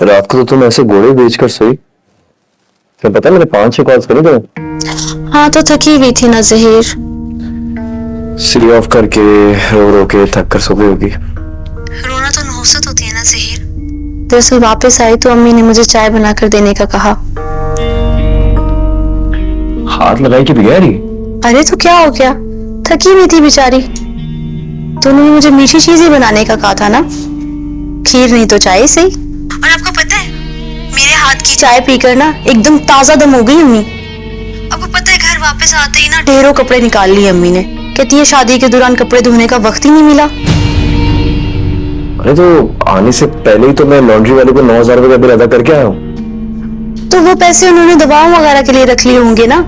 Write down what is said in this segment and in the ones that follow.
रात को तो तुम ऐसे घोड़े बेच कर सोई। तुम्हें पता है मैंने 5-6 कॉल्स करे थे। हाँ तो थकी हुई थी ना जहीर। स्ली ऑफ करके रो रो के थक कर सो गई होगी। रोना तो नहुसत होती है ना जहीर। दरअसल वापस आई तो अम्मी ने मुझे चाय बनाकर देने का कहा। हाथ लगाई के बगैर ही? अरे तो क्या हो गया, थकी हुई थी बेचारी। तो उन्होंने मुझे मीठी चीजें बनाने का कहा था ना, खीर नहीं तो चाय सही। और आपको पता है मेरे हाथ की चाय पीकर ना एकदम ताजा दम हो गई अम्मी। आपको पता है घर वापस आते ही ना ढेरों कपड़े निकाल लिए अम्मी ने। कहती है शादी के दौरान कपड़े धोने का वक्त ही नहीं मिला। अरे तो आने से पहले ही तो मैं लॉन्ड्री वाले को 9,000 रुपए का बिल अदा करके आया हूँ। तो वो पैसे उन्होंने दवाओं वगैरह के लिए रख लिए होंगे ना।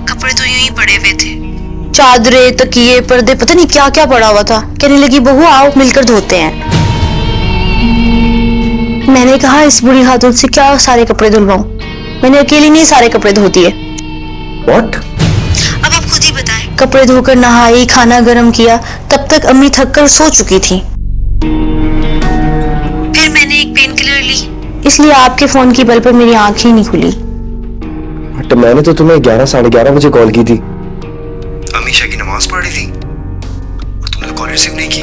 कपड़े तो यूं ही पड़े हुए थे, चादरें तकिए पर्दे पता नहीं क्या क्या पड़ा हुआ था। कहने लगी बहू आओ मिलकर धोते हैं। मैंने कहा इस बुरी हाथों से क्या सारे कपड़े धुलवाऊं, मैंने अकेली नहीं सारे कपड़े धो दिए। What? अब आप खुद ही बताएं। कपड़े धोकर नहाई, खाना गर्म किया, तब तक अम्मी थक कर सो चुकी थी। फिर मैंने एक पेन किलर ली, इसलिए आपके फोन की बल पर मेरी आंख ही नहीं खुली। तो मैंने तो तुम्हें 11-11:30 बजे कॉल की थी। अमीशा की नमाज पढ़ रही थी और तुमने कॉल रिसीव नहीं की।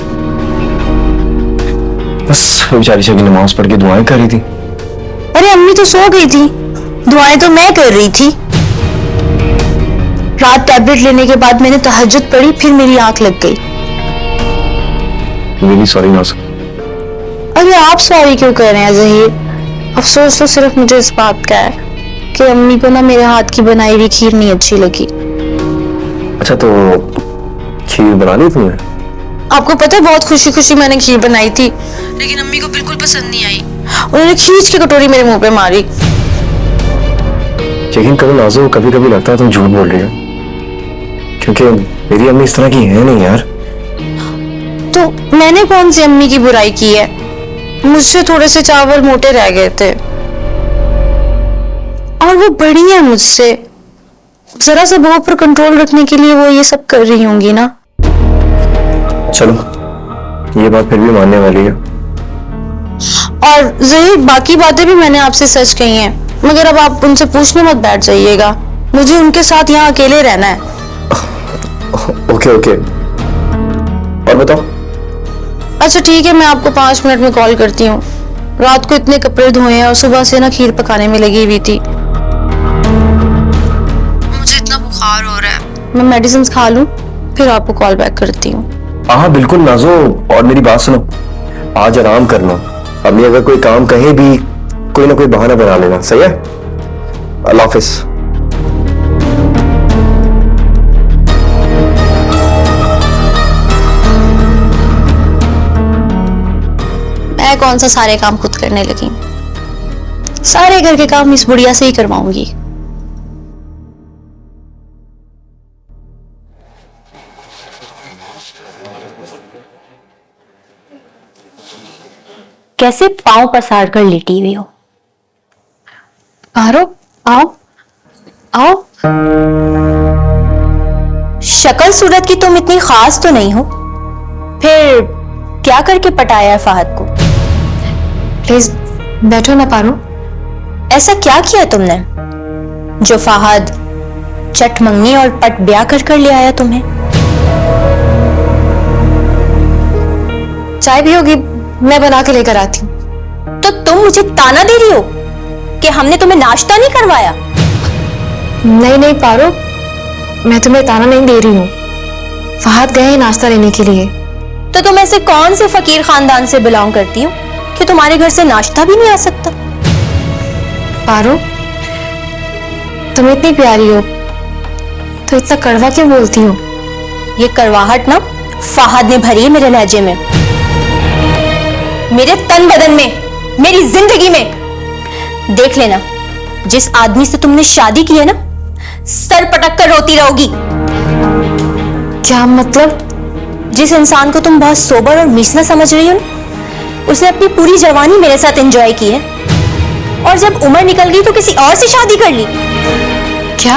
बस बेचारी की नमाज पढ़ के दुआएं कर रही थी। अरे अम्मी तो सो गई थी, दुआएं तो मैं कर रही थी। रात टैबलेट लेने के बाद मैंने तहज्जुद पढ़ी, फिर मेरी आंख लग गई। रियली सॉरी नाज़। अरे आप सॉरी क्यों कर रहे हैं जहीर? अफसोस तो सिर्फ मुझे इस बात का है कि अम्मी को ना मेरे हाथ की बनाई हुई खीर नहीं अच्छी लगी। अच्छा तो खीर बना ली तुमने? आपको पता है बहुत खुशी खुशी मैंने खीर बनाई थी, लेकिन अम्मी को बिल्कुल पसंद नहीं आई। उन्होंने खींच के कटोरी मेरे मुंह पे मारी। यकीन करो नाज़ो, कभी कभी लगता है तुम झूठ बोल रही हो, क्योंकि मेरी अम्मी इस तरह की है नहीं यार। तो मैंने कौन सी अम्मी की बुराई की है? मुझसे थोड़े से चावल मोटे रह गए थे और वो बड़ी है मुझसे, जरा सा बहू पर कंट्रोल रखने के लिए वो ये सब कर रही होंगी ना। चलो ये बात फिर भी मानने वाली है। और जहीर बाकी बातें भी मैंने आपसे सच कही हैं, मगर अब आप उनसे पूछने मत बैठ जाइएगा, मुझे उनके साथ यहाँ अकेले रहना है। ओके ओके, और बताओ। अच्छा ठीक है, मैं आपको 5 मिनट में कॉल करती हूँ। रात को इतने कपड़े धोए हैं और सुबह से ना खीर पकाने में लगी हुई थी। मुझे इतना बुखार हो रहा है, मैं मेडिसिन खा लूं फिर आपको कॉल बैक करती हूँ। हाँ बिल्कुल नाज़ो, और मेरी बात सुनो, आज आराम करना। अम्मी अगर कोई काम कहे भी कोई ना कोई बहाना बना लेना, सही है? अल्लाह हाफिज। मैं कौन सा सारे काम खुद करने लगी, सारे घर के काम इस बुढ़िया से ही करवाऊंगी। कैसे पांव पसार कर लेटी हुई हो? पारो आओ आओ। शक्ल सूरत की तुम इतनी खास तो नहीं हो, फिर क्या करके पटाया फहद को? प्लीज बैठो ना पारो। ऐसा क्या किया तुमने जो फहद चट मंगनी और पट ब्याह कर ले आया तुम्हें? चाय भी होगी, मैं बना के लेकर आती हूँ। तो तुम मुझे ताना दे रही हो कि हमने तुम्हें नाश्ता नहीं करवाया? नहीं नहीं पारो, मैं तुम्हें ताना नहीं दे रही हूँ, फहद गए हैं नाश्ता लेने के लिए। तो तुम ऐसे कौन से फकीर खानदान से बिलोंग करती हो कि तुम्हारे घर से नाश्ता भी नहीं आ सकता? पारो तुम इतनी प्यारी हो तो इतना कड़वा क्यों बोलती हो? ये कड़वाहट ना फहद ने भरी है मेरे लहजे में, मेरे तन बदन में, मेरी जिंदगी में। देख लेना, जिस आदमी से तुमने शादी की है ना, सर पटक कर रोती रहोगी। क्या मतलब? जिस इंसान को तुम बहुत सोबर और मीसना समझ रही हो ना, उसने अपनी पूरी जवानी मेरे साथ एंजॉय की है, और जब उम्र निकल गई तो किसी और से शादी कर ली। क्या?